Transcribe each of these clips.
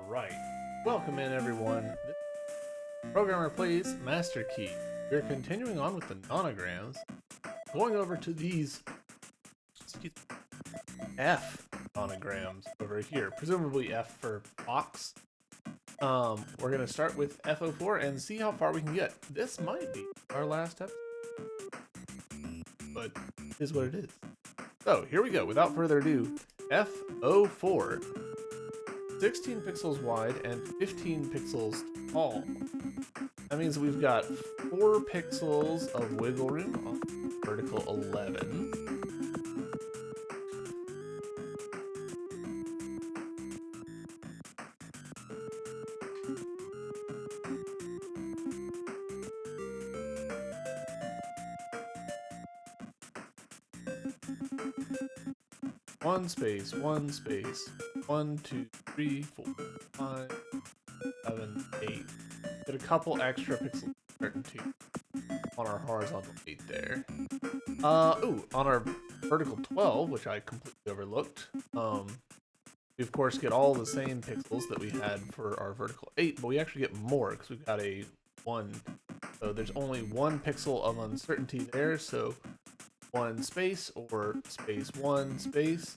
Alright, welcome in everyone. This is Programmer Plays Master Key. We're continuing on with the nonograms, going over to these F nonograms over here, presumably F for Fox. We're going to start with F04 and see how far we can get. This might be our last episode, but it is what it is. So here we go, without further ado, F04. 16 pixels wide and 15 pixels tall. That means we've got 4 pixels of wiggle room on vertical 11. One space, 1, 2, 3, 4, 5, 7, 8. Get a couple extra pixels certainty on our horizontal 8 there. On our vertical 12, which I completely overlooked, we of course get all the same pixels that we had for our vertical 8, but we actually get more because we've got a 1. So there's only 1 pixel of uncertainty there, so 1 space or space 1 space.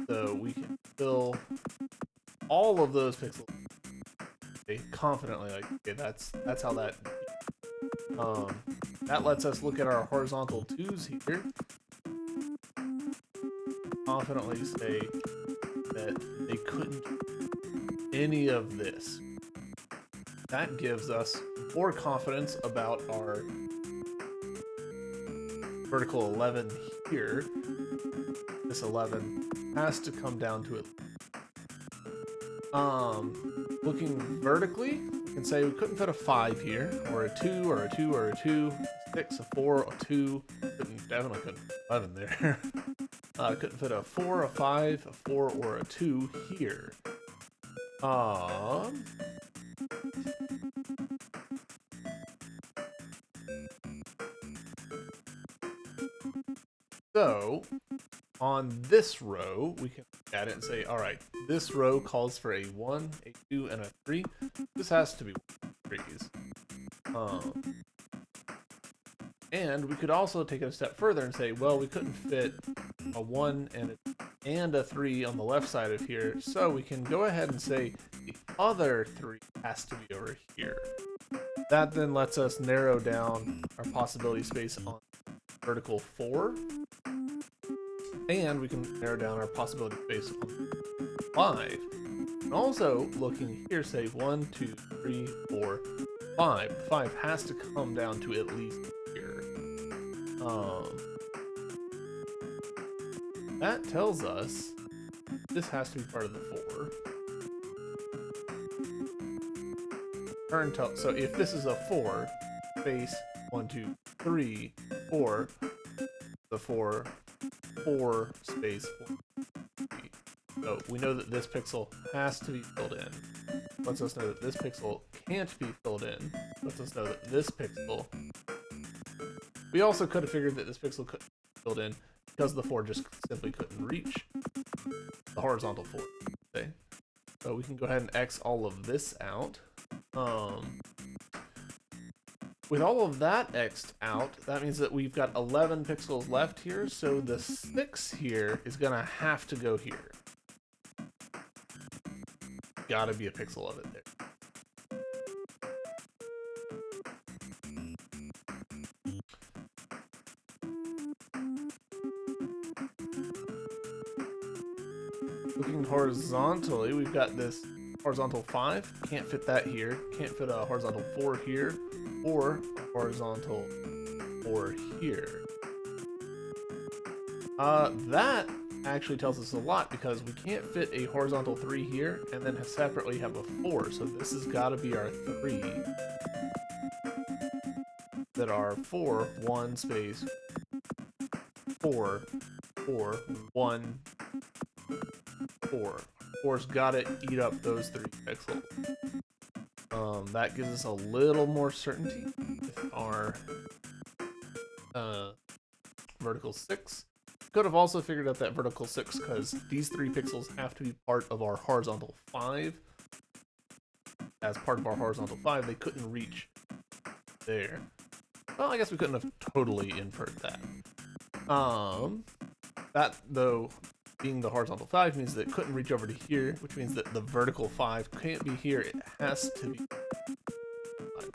So we can fill all of those pixels confidently, like, okay, that's how that that lets us look at our horizontal 2s here, confidently say that they couldn't do any of this. That gives us more confidence about our vertical 11 here. This 11 has to come down to it. Looking vertically, we can say we couldn't fit a 5 here, or a 2, or a 2, or a 2, 6, a 4, a 2. Definitely couldn't fit 11 there. Couldn't fit a 4, a 5, a 4, or a 2 here. So, on this row, we can look at it and say, alright, this row calls for a 1, a 2, and a 3. This has to be 3s. And we could also take it a step further and say, well, we couldn't fit a 1 and a 3 on the left side of here, so we can go ahead and say the other 3 has to be over here. That then lets us narrow down our possibility space on vertical 4. And we can narrow down our possibility space on 5. And also, looking here, say 1, 2, 3, 4, 5. 5 has to come down to at least here. That tells us this has to be part of the 4. So if this is a 4, space 1, 2, 3, 4, the 4 space 1, 3. So we know that this pixel has to be filled in. Lets us know that this pixel can't be filled in. Lets us know that this pixel... We also could have figured that this pixel couldn't be filled in because the 4 just simply couldn't reach the horizontal 4. Okay. So we can go ahead and X all of this out. With all of that X'd out, that means that we've got 11 pixels left here, so the 6 here is gonna have to go here. Gotta be a pixel of it there. Looking horizontally, we've got this horizontal 5, can't fit that here, can't fit a horizontal 4 here, or a horizontal 4 here. That actually tells us a lot because we can't fit a horizontal 3 here and then separately have a 4, so this has got to be our 3 that are 4, 1 space 4, 4, 1, 4. 4's got to eat up those 3 pixels. That gives us a little more certainty with our vertical 6. could have also figured out that vertical 6 because these 3 pixels have to be part of our horizontal 5. As part of our horizontal 5, they couldn't reach there. Well, I guess we couldn't have totally inferred that. That, though, being the horizontal 5 means that it couldn't reach over to here, which means that the vertical 5 can't be here. It has to be 5.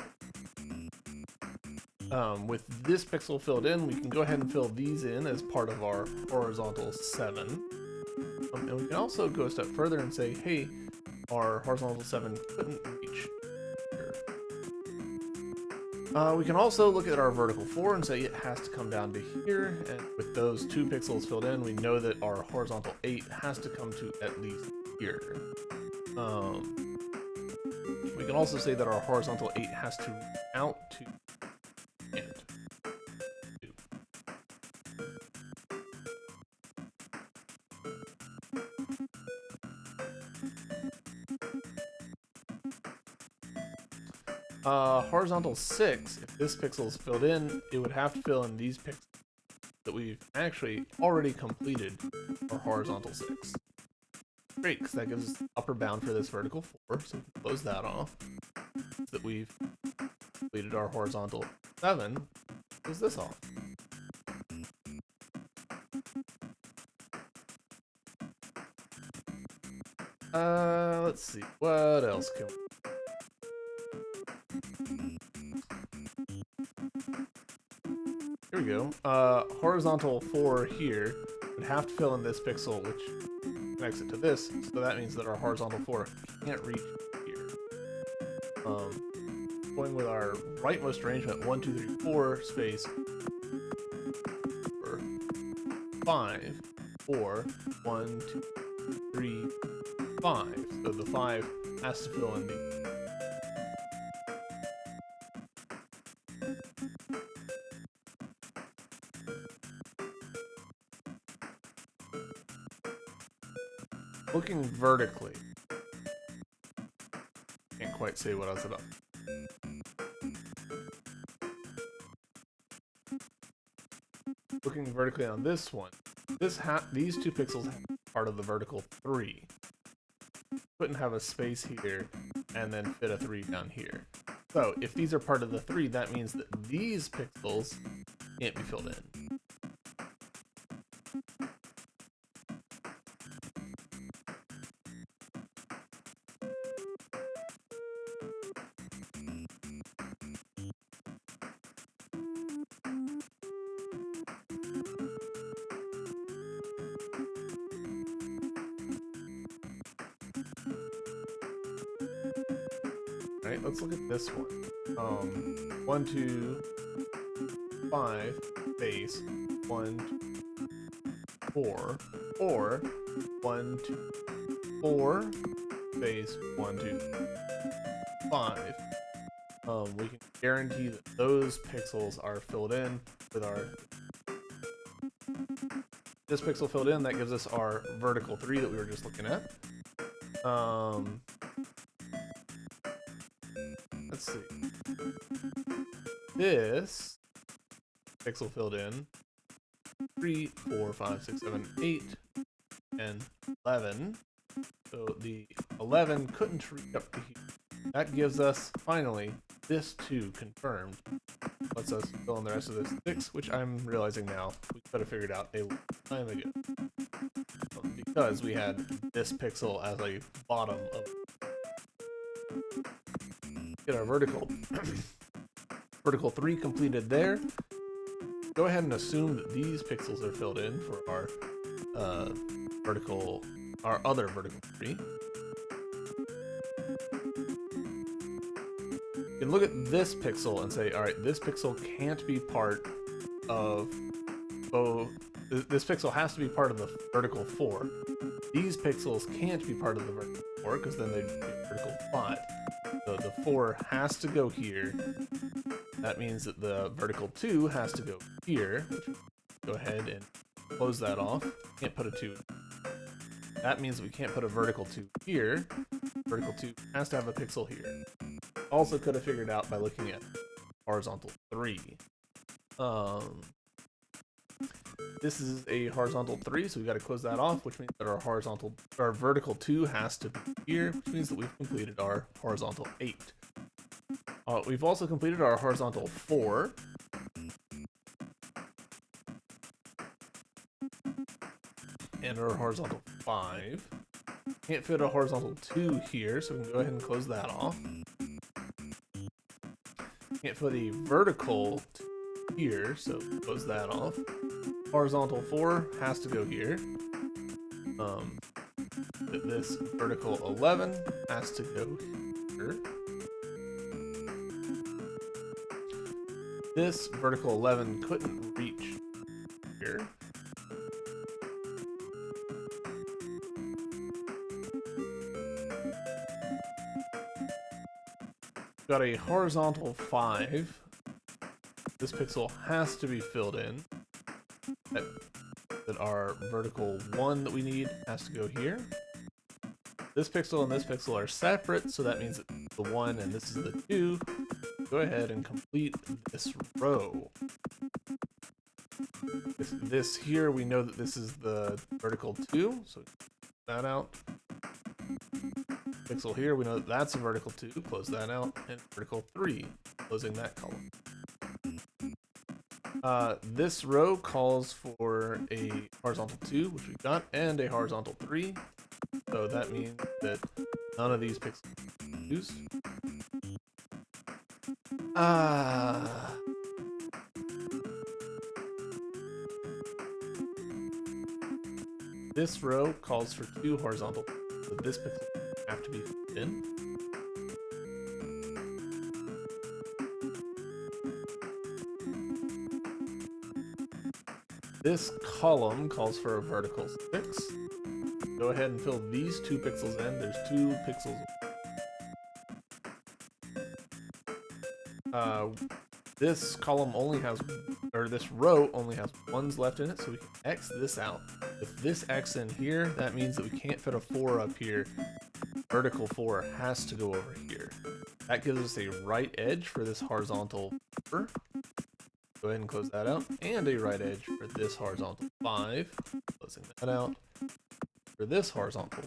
With this pixel filled in, we can go ahead and fill these in as part of our horizontal 7. And we can also go a step further and say, hey, our horizontal 7 couldn't reach here. We can also look at our vertical 4 and say it has to come down to here, and with those 2 pixels filled in, we know that our horizontal 8 has to come to at least here. We can also say that our horizontal 8 has to reach out to and 2. Horizontal 6, if this pixel is filled in, it would have to fill in these pixels that we've actually already completed our horizontal 6. Great, because that gives us the upper bound for this vertical 4, so we can close that off. So that we've completed our horizontal 7, close this off. Let's see, what else can we... Here we go. Horizontal 4 here would have to fill in this pixel, which connects it to this, so that means that our horizontal 4 can't reach here. Going with our rightmost arrangement, 1, 2, 3, 4 space 4, 5, 4, 1, 2, 3, 5. So the 5 has to fill in the... Looking vertically. Can't quite say what I was about. Looking vertically on this one, these 2 pixels have part of the vertical 3. Couldn't have a space here and then fit a 3 down here. So if these are part of the 3, that means that these pixels can't be filled in. Alright, let's look at this one. 1, 2, 5, space, 1, 4, or 1, 2, 4, space, 1, 2, 5. We can guarantee that those pixels are filled in with our... This pixel filled in, that gives us our vertical 3 that we were just looking at. Let's see. This pixel filled in 3, 4, 5, 6, 7, 8, and 11. So the 11 couldn't reach up to here. That gives us, finally, this 2 confirmed. Lets us fill in the rest of this 6, which I'm realizing now we could have figured out a long time ago. Because we had this pixel as a bottom of... Get our vertical. Vertical 3 completed there. Go ahead and assume that these pixels are filled in for our other vertical 3. You can look at this pixel and say, all right, this pixel can't be part of both. This pixel has to be part of the vertical 4. These pixels can't be part of the vertical 4 because then they'd be vertical 5. So the 4 has to go here. That means that the vertical 2 has to go here. Go ahead and close that off. Can't put a 2. That means that we can't put a vertical 2 here. Vertical 2 has to have a pixel here. Also could have figured out by looking at horizontal 3. this is a horizontal 3, so we got to close that off, which means that our vertical 2 has to be here, which means that we've completed our horizontal 8. We've also completed our horizontal 4. And our horizontal 5. Can't fit a horizontal 2 here, so we can go ahead and close that off. Can't fit a vertical 2 here, so close that off. Horizontal 4 has to go here. This vertical 11 has to go here. This vertical 11 couldn't reach here. Got a horizontal 5. This pixel has to be filled in. That our vertical 1 that we need has to go here. This pixel and this pixel are separate, so that means that the 1 and this is the 2. Go ahead and complete this row. This here, we know that this is the vertical 2, so that out. Pixel here, we know that that's a vertical 2, close that out, and vertical 3, closing that column. This row calls for a horizontal 2, which we've got, and a horizontal 3, so that means that none of these pixels are used. This row calls for 2 horizontal, so this pixel have to be in. This column calls for a vertical 6. Go ahead and fill these 2 pixels in. There's 2 pixels. This column only has, or this row only has 1s left in it, so we can X this out. With this X in here, that means that we can't fit a 4 up here. Vertical 4 has to go over here. That gives us a right edge for this horizontal 4. Go ahead and close that out. And a right edge for this horizontal 5. Closing that out. For this horizontal.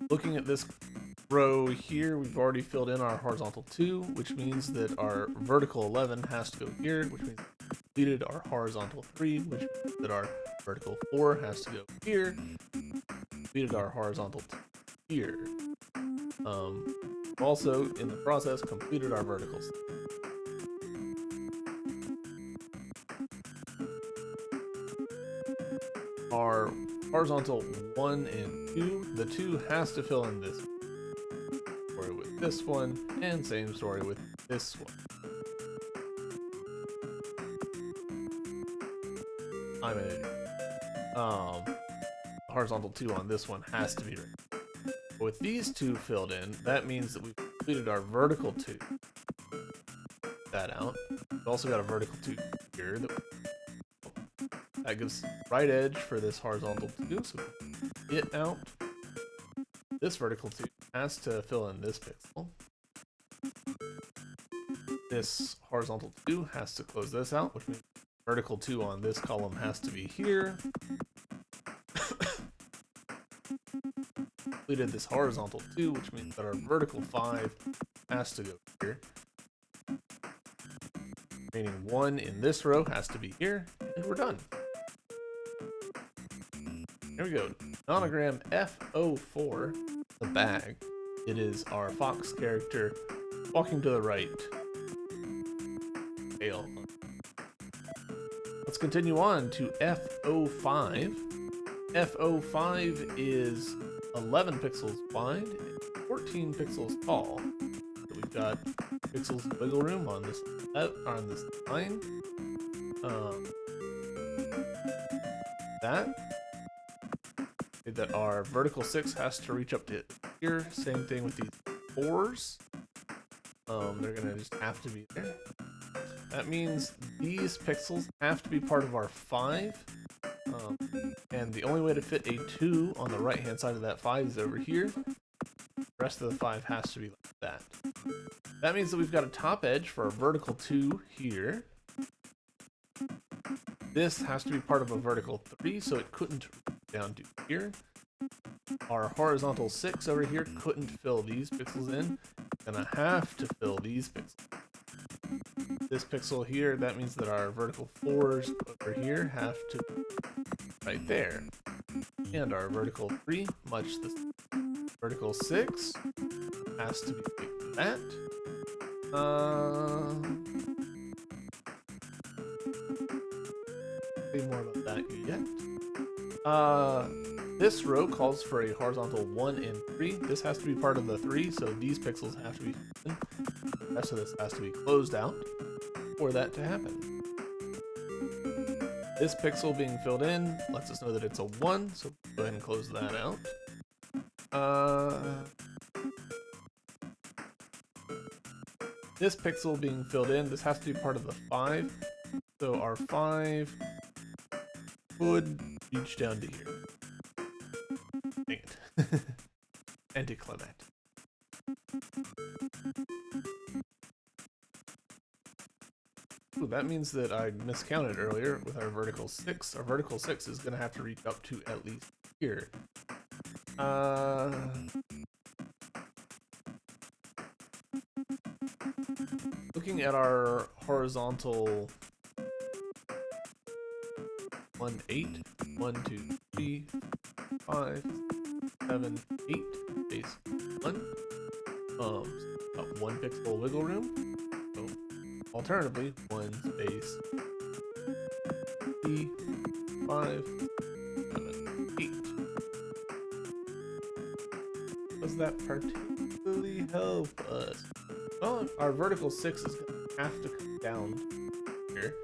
Looking at this row here, we've already filled in our horizontal 2, which means that our vertical 11 has to go here, which means we completed our horizontal 3, which means that our vertical 4 has to go here. Completed our horizontal 2 here. Also, in the process, completed our verticals. Our horizontal 1 and 2, the 2 has to fill in this story with this one, and same story with this one. I'm an idiot. Horizontal 2 on this one has to be right. With these 2 filled in, that means that we've completed our vertical 2. That out. We've also got a vertical 2 here. That gives right edge for this horizontal 2, so it out. This vertical 2 has to fill in this pixel. This horizontal 2 has to close this out, which means vertical 2 on this column has to be here. Completed this horizontal 2, which means that our vertical 5 has to go here. Remaining 1 in this row has to be here, and we're done. Here we go. Nonogram F04, the bag. It is our fox character walking to the right. Tail. Let's continue on to F05. F05 is 11 pixels wide and 14 pixels tall. So we've got pixels of wiggle room on this line. That our vertical 6 has to reach up to here. Same thing with these 4s. They're gonna just have to be there. That means these pixels have to be part of our 5. And the only way to fit a 2 on the right hand side of that 5 is over here. The rest of the 5 has to be like that. That means that we've got a top edge for a vertical 2 here. This has to be part of a vertical 3, so it couldn't down to here. Our horizontal 6 over here couldn't fill these pixels in. Gonna have to fill these pixels. This pixel here, that means that our vertical 4s over here have to be right there. And our vertical 3, much the same. Vertical 6 has to be like that. Say more about that yet. This row calls for a horizontal 1 and 3. This has to be part of the 3, so these pixels have to be in. The rest of this has to be closed out for that to happen. This pixel being filled in lets us know that it's a 1, so go ahead and close that out. This pixel being filled in, this has to be part of the 5, so our 5 would reach down to here. Dang it. Anticlimactic. Ooh, that means that I miscounted earlier with our vertical 6. Our vertical 6 is going to have to reach up to at least here. Looking at our horizontal 1, 8, 1, 2, 3, 5, 7, 8, space 1. About 1 pixel wiggle room. So, alternatively, 1 space 3, 5, 7, 8. Does that particularly help us? Well, our vertical 6 is going to have to come down here.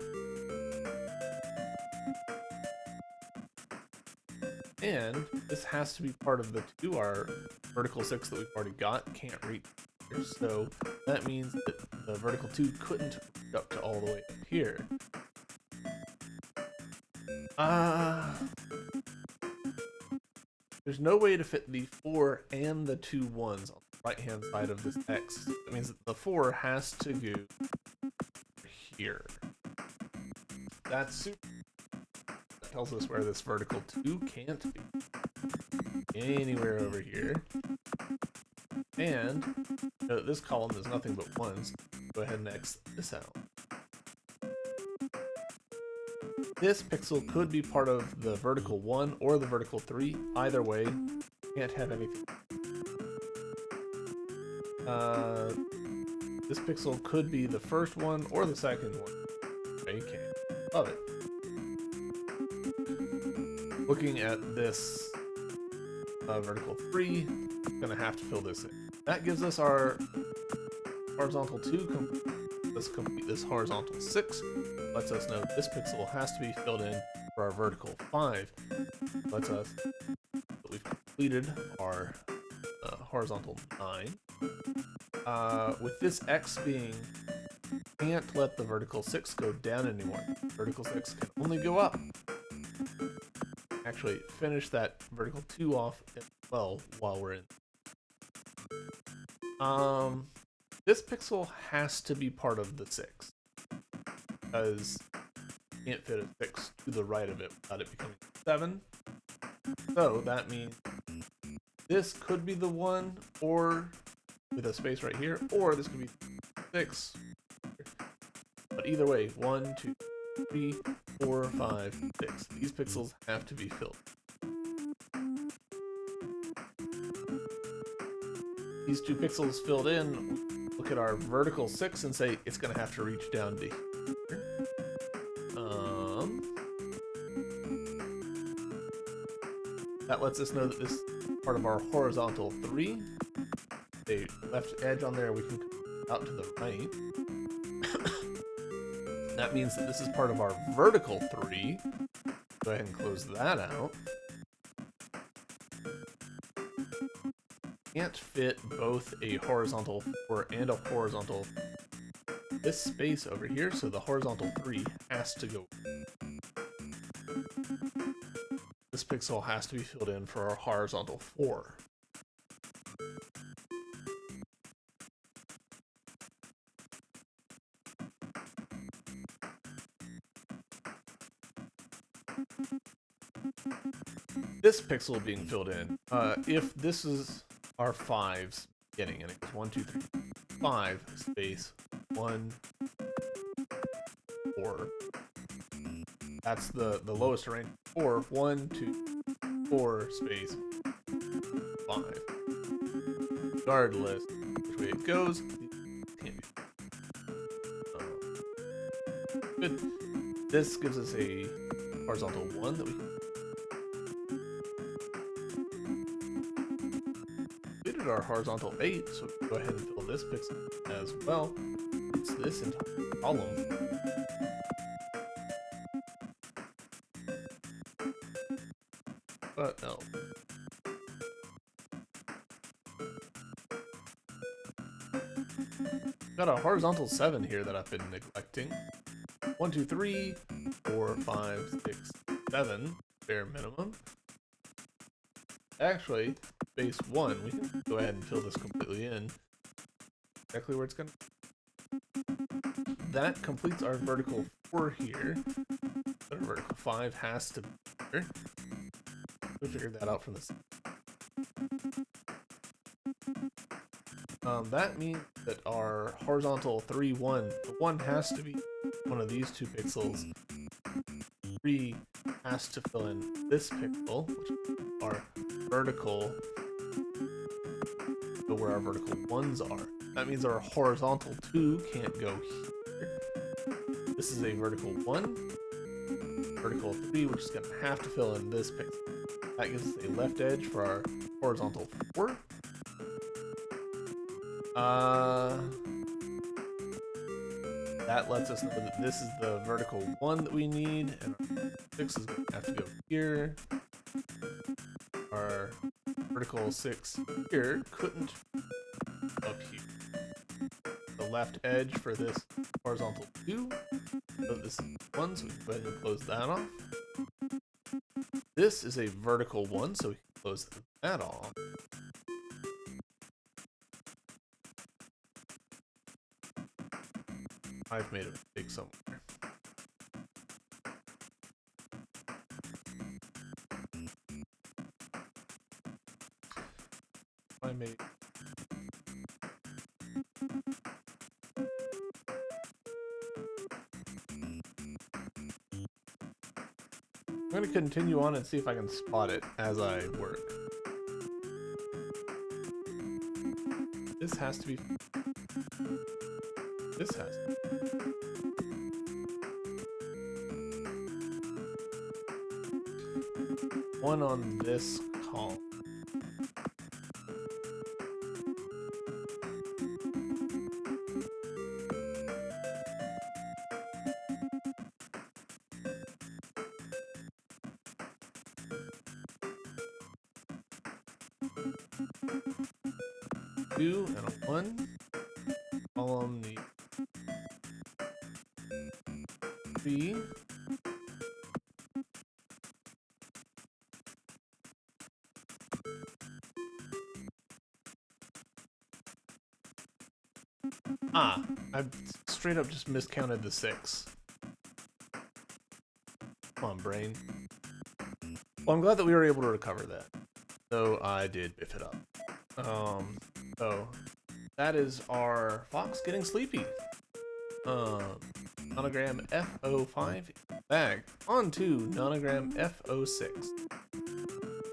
And this has to be part of the 2. Our vertical 6 that we've already got can't reach here, so that means that the vertical 2 couldn't reach up to all the way up here. There's no way to fit the 4 and the 2 1s on the right-hand side of this X. That means that the 4 has to go here. That's super. That tells us where this vertical 2 can't be. Anywhere over here. And this column is nothing but 1s. Go ahead and X this out. This pixel could be part of the vertical 1 or the vertical 3. Either way, can't have anything. This pixel could be the first one or the second one. Okay, love it. Looking at this vertical 3, gonna have to fill this in. That gives us our horizontal 2. Let's complete this horizontal 6. Lets us know this pixel has to be filled in for our vertical 5. Lets us that we've completed our horizontal 9. With this X being, can't let the vertical 6 go down anymore. Vertical 6 can only go up. Actually, finish that vertical 2 off as well while we're in. This pixel has to be part of the 6. Because you can't fit a 6 to the right of it without it becoming 7. So that means this could be the 1, or with a space right here, or this could be 6. But either way, 1, 2, 3, 4, 5, 6. These pixels have to be filled. These 2 pixels filled in, we look at our vertical 6 and say it's going to have to reach down to here. That lets us know that this is part of our horizontal 3. A left edge on there, we can come out to the right. That means that this is part of our vertical 3. Go ahead and close that out. Can't fit both a horizontal 4 and a horizontal. This space over here, so the horizontal 3 has to go. This pixel has to be filled in for our horizontal 4. this pixel being filled in. If this is our 5's beginning, and it goes 1, 2, 3, 5 space 1, 4. That's the lowest range. 4, 1, 2, 4 space 5. Regardless which way it goes, good. This gives us a horizontal 1 that we can. Completed our horizontal 8, so we can go ahead and fill this pixel as well. It's this entire column. But no. Got a horizontal 7 here that I've been neglecting. 1, 2, 3, 4, 5, 6, 7, bare minimum. Actually, base 1, we can go ahead and fill this completely in. Exactly where it's gonna. That completes our vertical 4 here. But our vertical 5 has to be here. We figured that out from this. That means that our horizontal 3, 1, the 1 has to be one of these two pixels. 3 has to fill in this pixel, which is our vertical, so where our vertical 1s are. That means our horizontal 2 can't go here. This is a vertical 1, vertical 3, which is going to have to fill in this pixel. That gives us a left edge for our horizontal 4. That lets us know that this is the vertical 1 that we need, and our 6 is going to have to go here. Our vertical 6 here couldn't up here. The left edge for this horizontal 2, so this is 1, so we can go ahead and close that off. This is a vertical 1, so we can close that off. I've made a mistake somewhere. I made. I'm going to continue on and see if I can spot it as I work. This has to be. This has to be. One on this column. Two and a 1. Column the 3. I straight up just miscounted the 6. Come on, brain. Well, I'm glad that we were able to recover that. Though I did biff it up. So that is our fox getting sleepy. Nonogram F05 bag. On to Nonogram F06.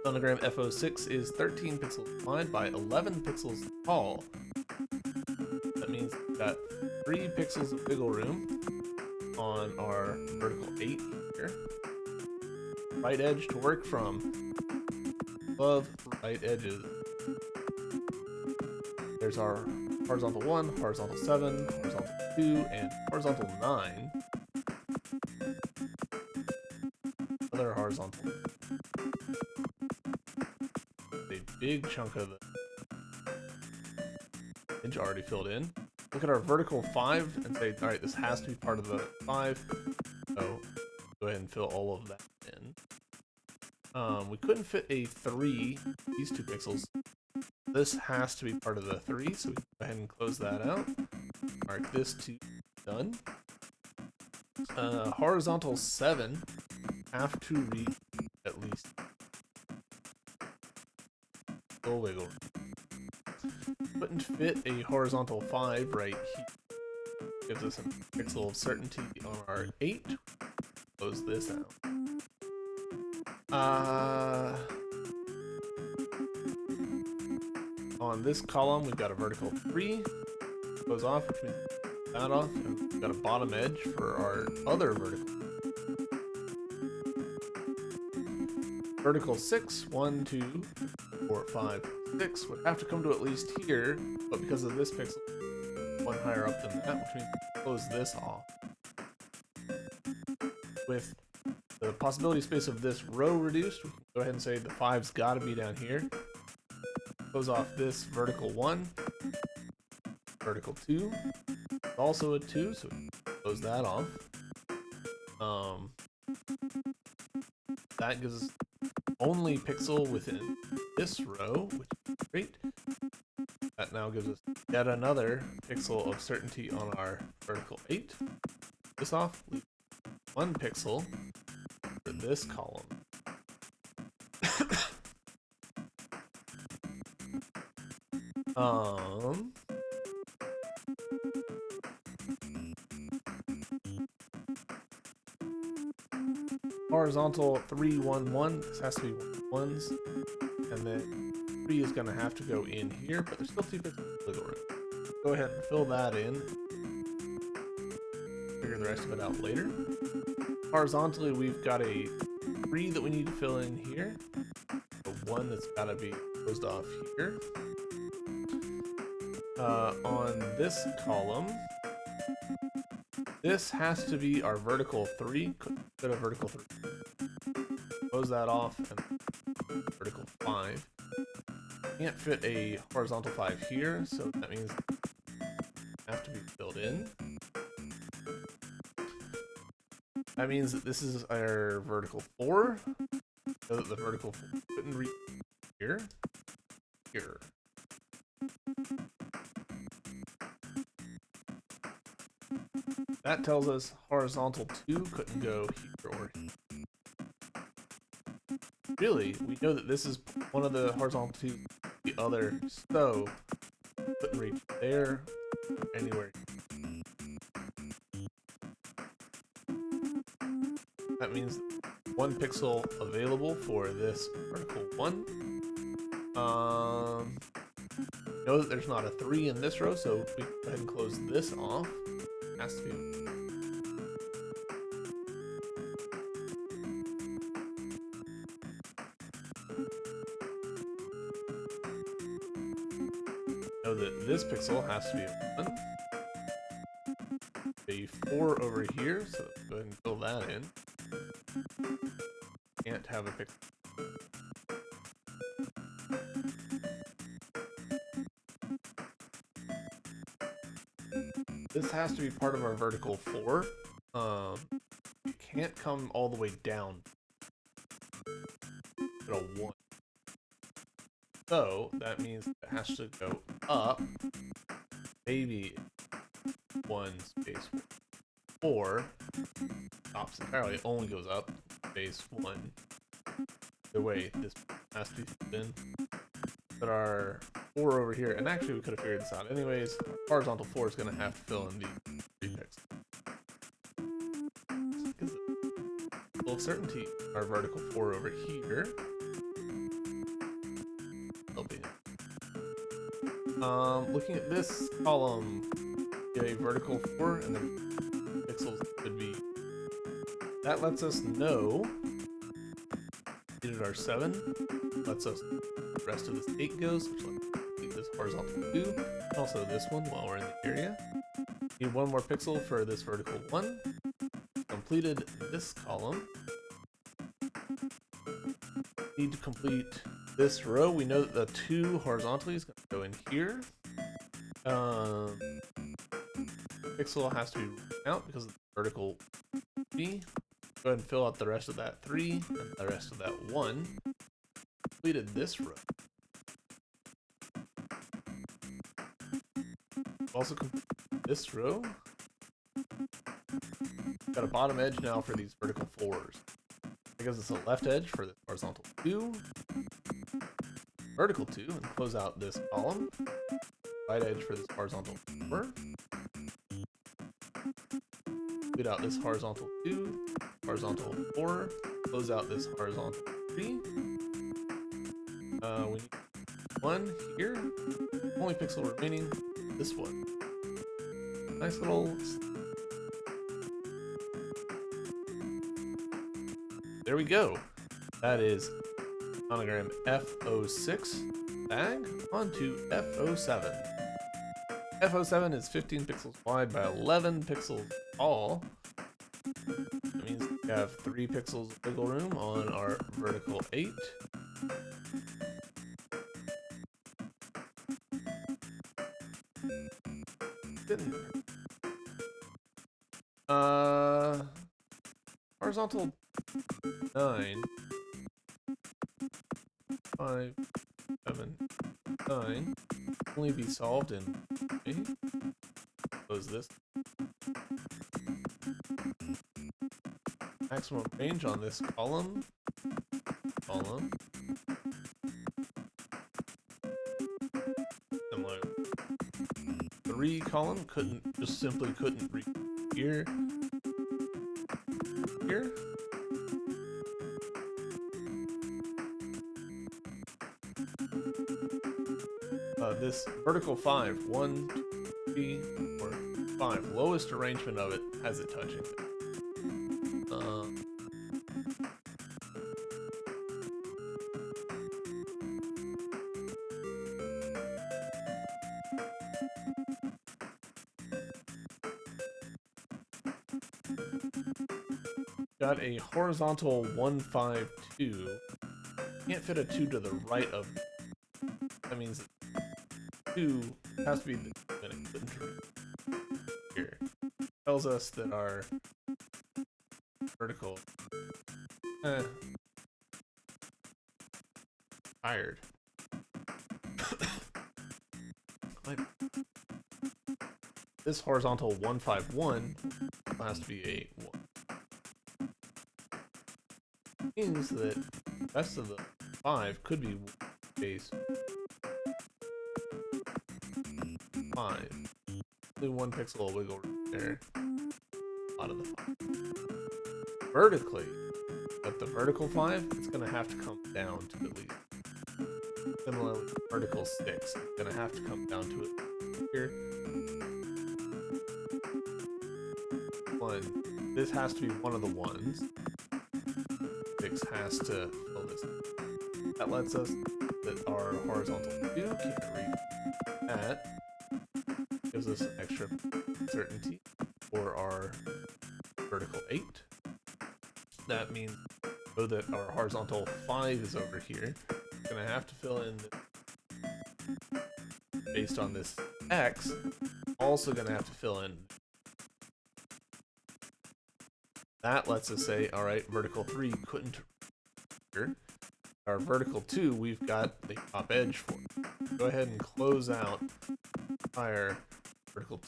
Nonogram F06 is 13 pixels wide by 11 pixels tall. That means we've got 3 pixels of wiggle room on our vertical 8 here. Right edge to work from. Love right edges. There's our horizontal 1, horizontal 7, horizontal 2, and horizontal 9. Another horizontal. A big chunk of the edge already filled in. Look at our vertical 5 and say, alright, this has to be part of the 5. So go ahead and fill all of that in. We couldn't fit a 3, these 2 pixels. This has to be part of the 3, so we can go ahead and close that out. Mark this to done. Horizontal 7 have to reach at pixel wiggle room. Couldn't fit a horizontal 5 right here. Gives us a pixel of certainty on our 8. Close this out. On this column, we've got a vertical 3. Goes off, which means that off, and we've got a bottom edge for our other vertical. Vertical 6, 1, 2, 4, 5, 6 would have to come to at least here, but because of this pixel, one higher up than that, which means we close this off. With the possibility space of this row reduced, we can go ahead and say the 5's gotta be down here. Close off this vertical 1, vertical 2, also a 2, so close that off. That gives us only pixel within this row, which is great. That now gives us yet another pixel of certainty on our vertical 8. This off, leave 1 pixel for this column. Horizontal 3, 1, 1. This has to be 1s, and then 3 is going to have to go in here, but there's still 2 pixels wiggle room. Go ahead and fill that in. Figure the rest of it out later. Horizontally, we've got a 3 that we need to fill in here. The 1 that's got to be closed off here. On this column, this has to be our vertical 3. Could have vertical 3. Close that off, and vertical 5. Can't fit a horizontal 5 here, so that means they have to be filled in. That means that this is our vertical 4. So that the vertical 4 couldn't reach here. Here. That tells us horizontal 2 couldn't go here or here. Really, we know that this is one of the horizontal 2, the other, so couldn't reach there, anywhere. That means 1 pixel available for this vertical 1. Know that there's not a 3 in this row, so we can go ahead and close this off. Has to be. Know that this pixel has to be a 1. A 4 over here, so let's go ahead and fill that in. Can't have a pixel. This has to be part of our vertical 4. It can't come all the way down to a 1. So that means it has to go up. Maybe 1 space 4. Stops entirely. It only goes up. Space 1. Either way, this has to be filled in. But our 4 over here, and actually we could have figured this out anyways, our horizontal 4 is going to have to fill in the 3 pixels. Because full of certainty, our vertical 4 over here. Looking at this column, get a vertical 4, and then pixels could be. That lets us know. We did our 7. Lets us the rest of this 8 goes, which lets us leave this horizontal 2. And also this one while we're in the area. Need 1 more pixel for this vertical 1. Completed this column. Need to complete this row. We know that the 2 horizontally is going to go in here. Pixel has to be out because of the vertical 3. Go ahead and fill out the rest of that 3 and the rest of that 1. Completed this row. Also complete this row. Got a bottom edge now for these vertical 4s. Because it's a left edge for the horizontal 2. vertical 2 and close out this column. Right edge for this horizontal 4. Complete out this horizontal 2, horizontal 4, close out this horizontal 3. We need one here. Only pixel remaining, this one. Nice little... There we go. That is Nonogram F06 bag onto F07. F07 is 15 pixels wide by 11 pixels tall. That means we have 3 pixels of wiggle room on our vertical 8. Horizontal 9. 5, 7, 9. Only be solved in 8. Close this. Maximum range on this column. Similar. 3 column simply couldn't reach here. Here. This vertical 5, 1, 2, 3, 4, 5. Lowest arrangement of it has it touching. Got a horizontal 1, 5, 2. Can't fit a 2 to the right of. That means 2 has to be the here. Tells us that our vertical tired. This horizontal 151 has to be a 1. Means that the rest of the 5 could be base 5. Only 1 pixel of wiggle room there. Out of the 5. Vertically, at the vertical 5, it's going to have to come down to at least. Similarly, vertical 6, it's going to have to come down to it here. 1. This has to be one of the ones. 6 has to fill this. That lets us that our horizontal 2 can't reach that. Gives us an extra certainty for our vertical 8. That means know that our horizontal 5 is over here. We're gonna have to fill in based on this X. Also gonna have to fill in. That lets us say, all right, vertical 3 couldn't here. Our vertical 2, we've got the top edge for. Go ahead and close out our vertical 2.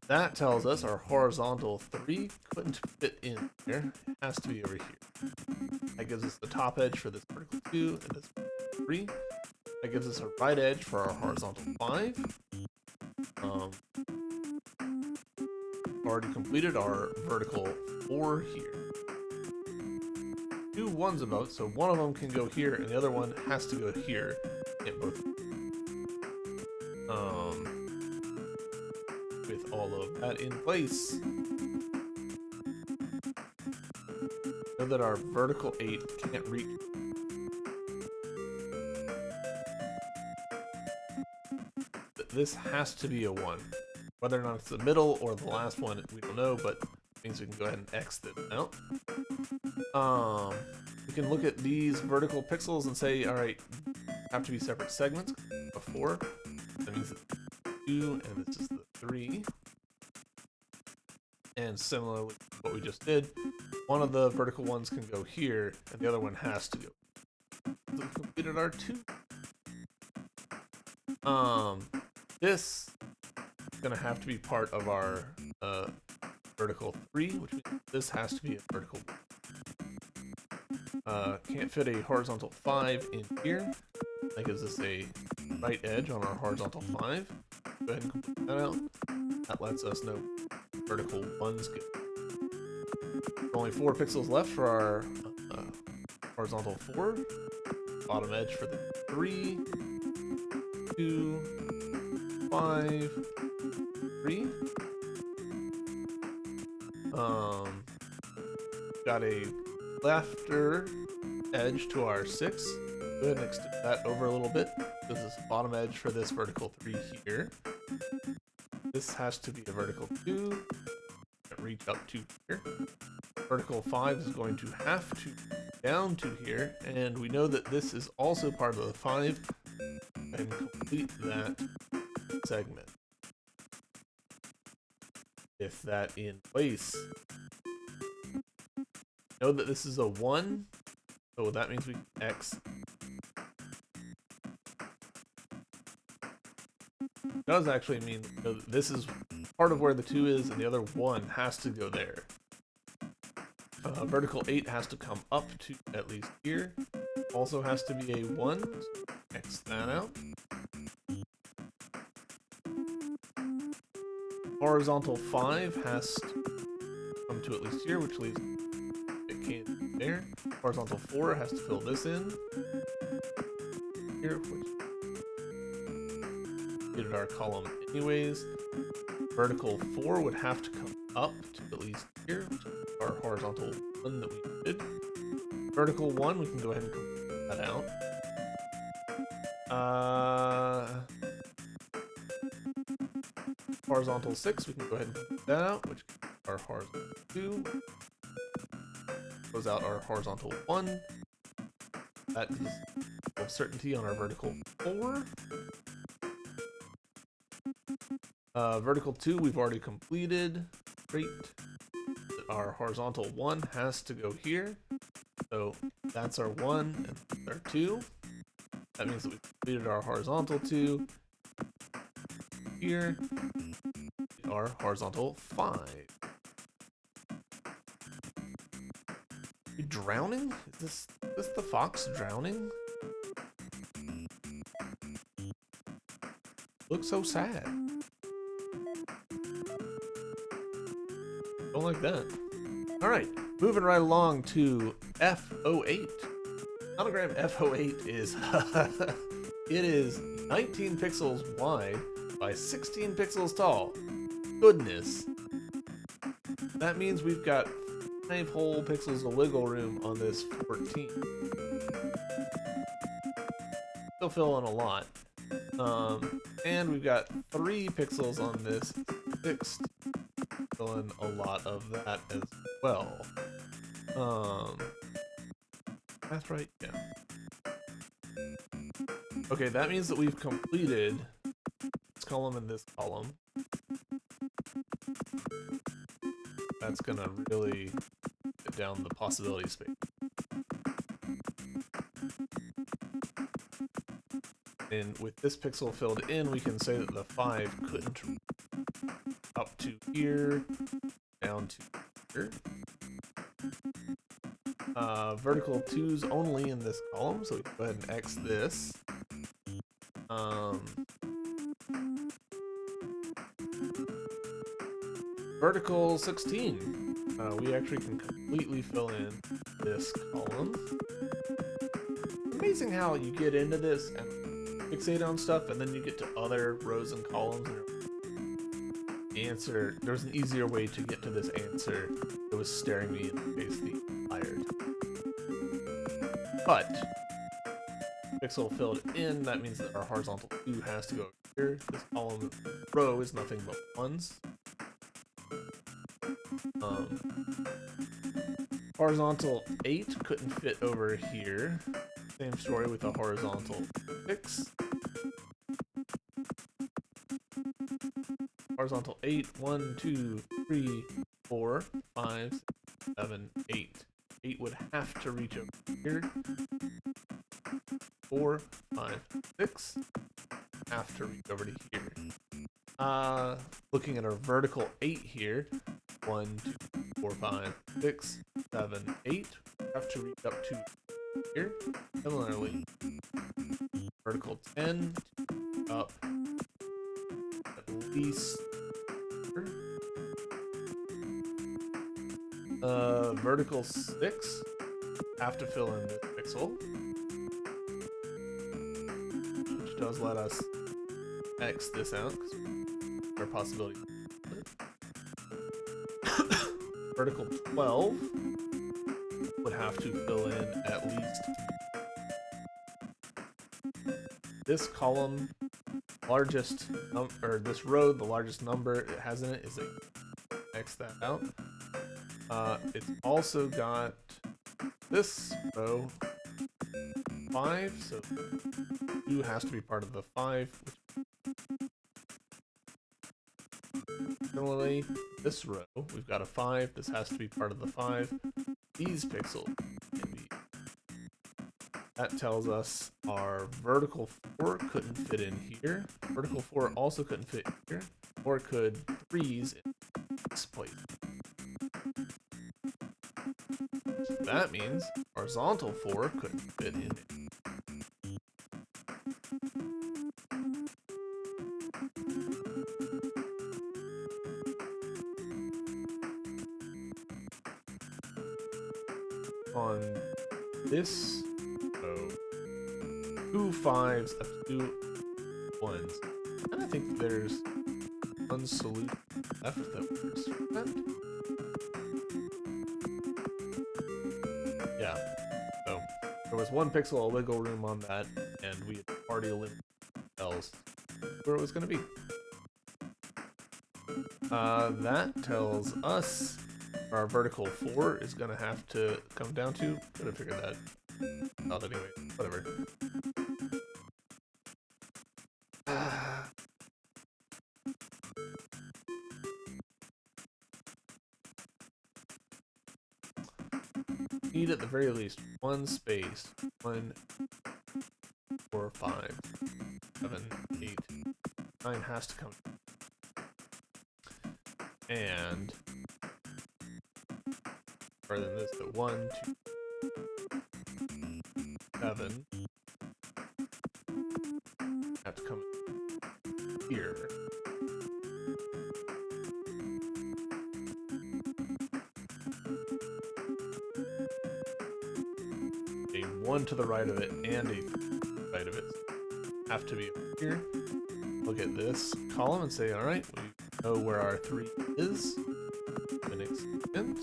That tells us our horizontal 3 couldn't fit in there. It has to be over here. That gives us the top edge for this vertical 2 and this 3. That gives us a right edge for our horizontal 5. Already completed our vertical 4 here. 2 ones above, so one of them can go here and the other one has to go here. Can't both. With all of that in place, know that our vertical 8 can't reach. This has to be a 1. Whether or not it's the middle or the last one, we don't know, but it means we can go ahead and X this out. We can look at these vertical pixels and say, all right, have to be separate segments. Before, that means it's 2 and this is the 3. And similarly to what we just did, one of the vertical ones can go here, and the other one has to go. So we completed our 2. This is gonna have to be part of our vertical 3, which means this has to be a vertical 1. Can't fit a horizontal 5 in here. That gives us a right edge on our horizontal 5. Go ahead and complete that out. That lets us know vertical 1's good. Only 4 pixels left for our horizontal 4. Bottom edge for the 3, 2, 5, 3. Got a lefter edge to our 6. Go ahead and extend that over a little bit. This is bottom edge for this vertical 3 here. This has to be a vertical 2. Reach up to here. Vertical 5 is going to have to down to here, and we know that this is also part of the 5, and complete that segment. If that in place. Know that this is a 1, so that means we can X. It does actually mean that this is part of where the 2 is, and the other 1 has to go there. Vertical 8 has to come up to at least here. Also has to be a 1. So X that out. Horizontal 5 has to come to at least here, which leaves it can't be there. Horizontal 4 has to fill this in. Here, which did our column anyways. Vertical 4 would have to come up to at least here, which is our horizontal 1 that we did. Vertical 1, we can go ahead and complete that out. Horizontal 6, we can go ahead and complete that out, which is our horizontal 2. Goes out our horizontal 1. That is of certainty on our vertical 4. Vertical 2 we've already completed. Great. Our horizontal 1 has to go here. So that's our 1 and that's our 2. That means that we've completed our horizontal 2. Here. Our horizontal 5. You drowning? Is this the fox drowning? Looks so sad. Don't like that. Alright, moving right along to F08. Nonogram F08 is it is 19 pixels wide by 16 pixels tall. Goodness. That means we've got 5 whole pixels of wiggle room on this 14. Still filling a lot. And we've got 3 pixels on this 6. Filling a lot of that as well. That's right, yeah. Okay, that means that we've completed this column and this column. That's gonna really get down the possibility space. And with this pixel filled in, we can say that the 5 couldn't up to here, down to here. Vertical 2's only in this column, so we can go ahead and X this. Vertical 16. We actually can completely fill in this column. Amazing how you get into this and fixate on stuff, and then you get to other rows and columns. And answer. There's an easier way to get to this answer that was staring me in the face the entire time. But pixel filled in, that means that our horizontal 2 has to go here. This column row is nothing but 1s. Horizontal 8 couldn't fit over here. Same story with the horizontal 6. Horizontal 8, 1, 2, 3, 4, 5, 7, 8. 8 would have to reach over here. 4, 5, 6 have to reach over to here. Looking at our vertical 8 here. 1, 2, 4, 5, 6, 7, 8 have to reach up to here. Similarly, vertical 10 up at least vertical 6. Have to fill in this pixel, which does let us X this out because there are possibilities. Vertical 12 would have to fill in at least this column, largest or this row, the largest number it has in it is a X that out. It's also got this row 5, so 2 has to be part of the 5. Similarly, this row, we've got a 5. This has to be part of the 5. These pixels can be. That tells us our vertical 4 couldn't fit in here. Vertical 4 also couldn't fit here. Or could 3s in this place. That means horizontal 4 couldn't fit in it. On this row, 2 5s up to 2 1s. And I think there's one solution left that works for that. Yeah, so there was 1 pixel of wiggle room on that, and we had already eliminated cells where it was going to be. That tells us our vertical 4 is going to have to come down to. Could have figured that out anyway. Whatever. Need at the very least 1 space. 1, 4, 5, 7, 8, 9 has to come. And further than this, the 1, 2, 7 have to come here. A 1 to the right of it and a right of it have to be up here. Look at this column and say, all right, we know where our 3 is. An extent.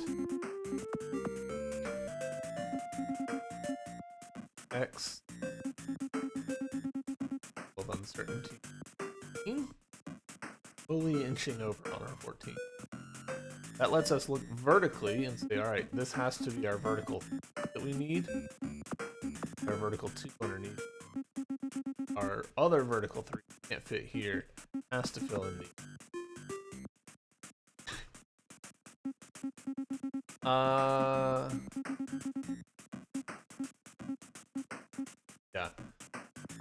X of uncertainty. Slowly inching over on our 14. That lets us look vertically and say, all right, this has to be our vertical that we need. Our vertical 2 underneath. Our other vertical 3 can't fit here. Has to fill in the. Yeah.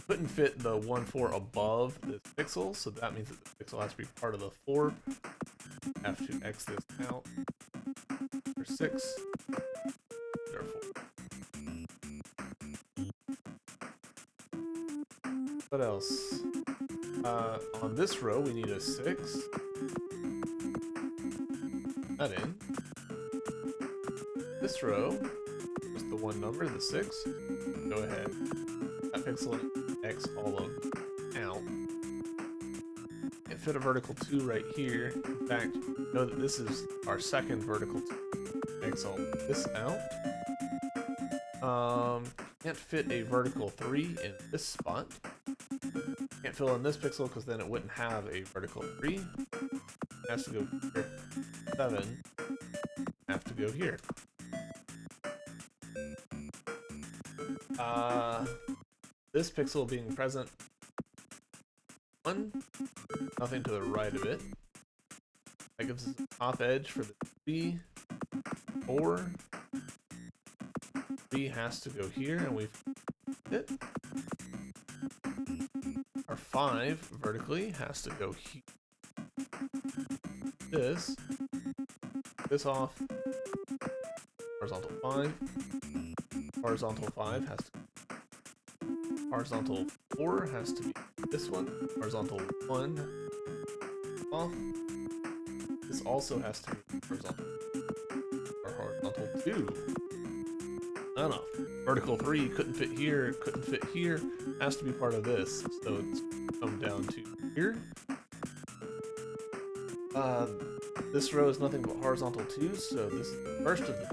Couldn't fit the 1, 4 above this pixel, so that means that the pixel has to be part of the 4. Have to X this out. Or 6. Or 4. What else? On this row, we need a 6. That in. This row, just the 1 number, the 6. Go ahead. That pixel X all of out. Can't fit a vertical 2 right here. In fact, know that this is our second vertical 2. X all this out. Can't fit a vertical 3 in this spot. Can't fill in this pixel because then it wouldn't have a vertical 3. It has to go here. 7 have to go here. This pixel being present 1, nothing to the right of it. That gives us a top edge for the 3, 4. 3 has to go here, and we've it. Our 5 vertically has to go here. This off. Horizontal 5. Horizontal 5 has to. Horizontal 4 has to be this one. Horizontal 1 off. This also has to be horizontal. Or horizontal 2. None off. Vertical 3 couldn't fit here, couldn't fit here. Has to be part of this. So it's come down to here. This row is nothing but horizontal 2s, so this is the first of the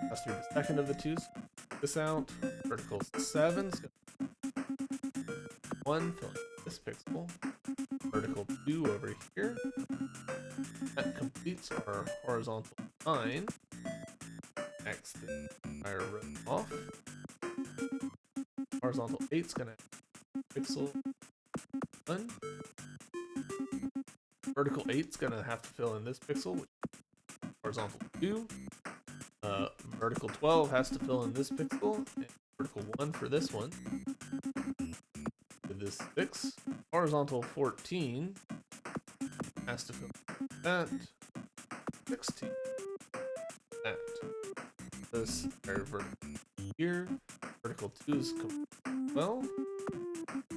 has to be the second of the 2s. This out. Vertical 7's gonna 1 fill in this pixel. Vertical 2 over here. That completes our horizontal 9. X the entire row off. Horizontal 8's gonna pixel 1. Vertical 8's gonna have to fill in this pixel, which is horizontal 2. Vertical 12 has to fill in this pixel, and vertical 1 for this one. With this 6. Horizontal 14 has to fill in that. 16. That. This vertical here. Vertical 2 is complete. Well,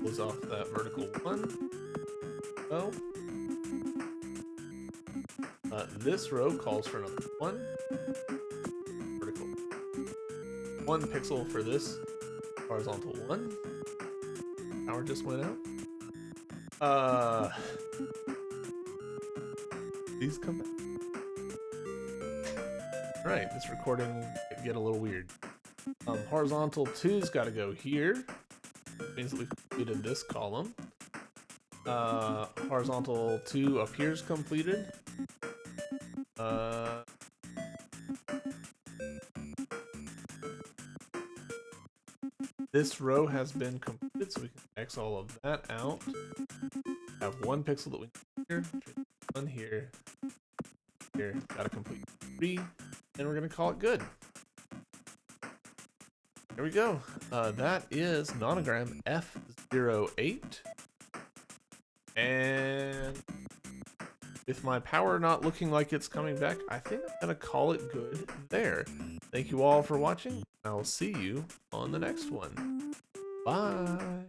close off that vertical 1. Well, this row calls for another 1. Vertical 1 pixel for this horizontal 1. Power just went out. Please come back. Right, this recording might get a little weird. Horizontal 2's got to go here. Means that we've completed this column. Horizontal 2 up here is completed. This row has been completed, so we can X all of that out. Have 1 pixel that we need here, 1 here, here. Gotta complete 3, and we're gonna call it good. There we go. That is Nonogram F08. And with my power not looking like it's coming back, I think I'm gonna call it good there. Thank you all for watching. I'll see you on the next one. Bye.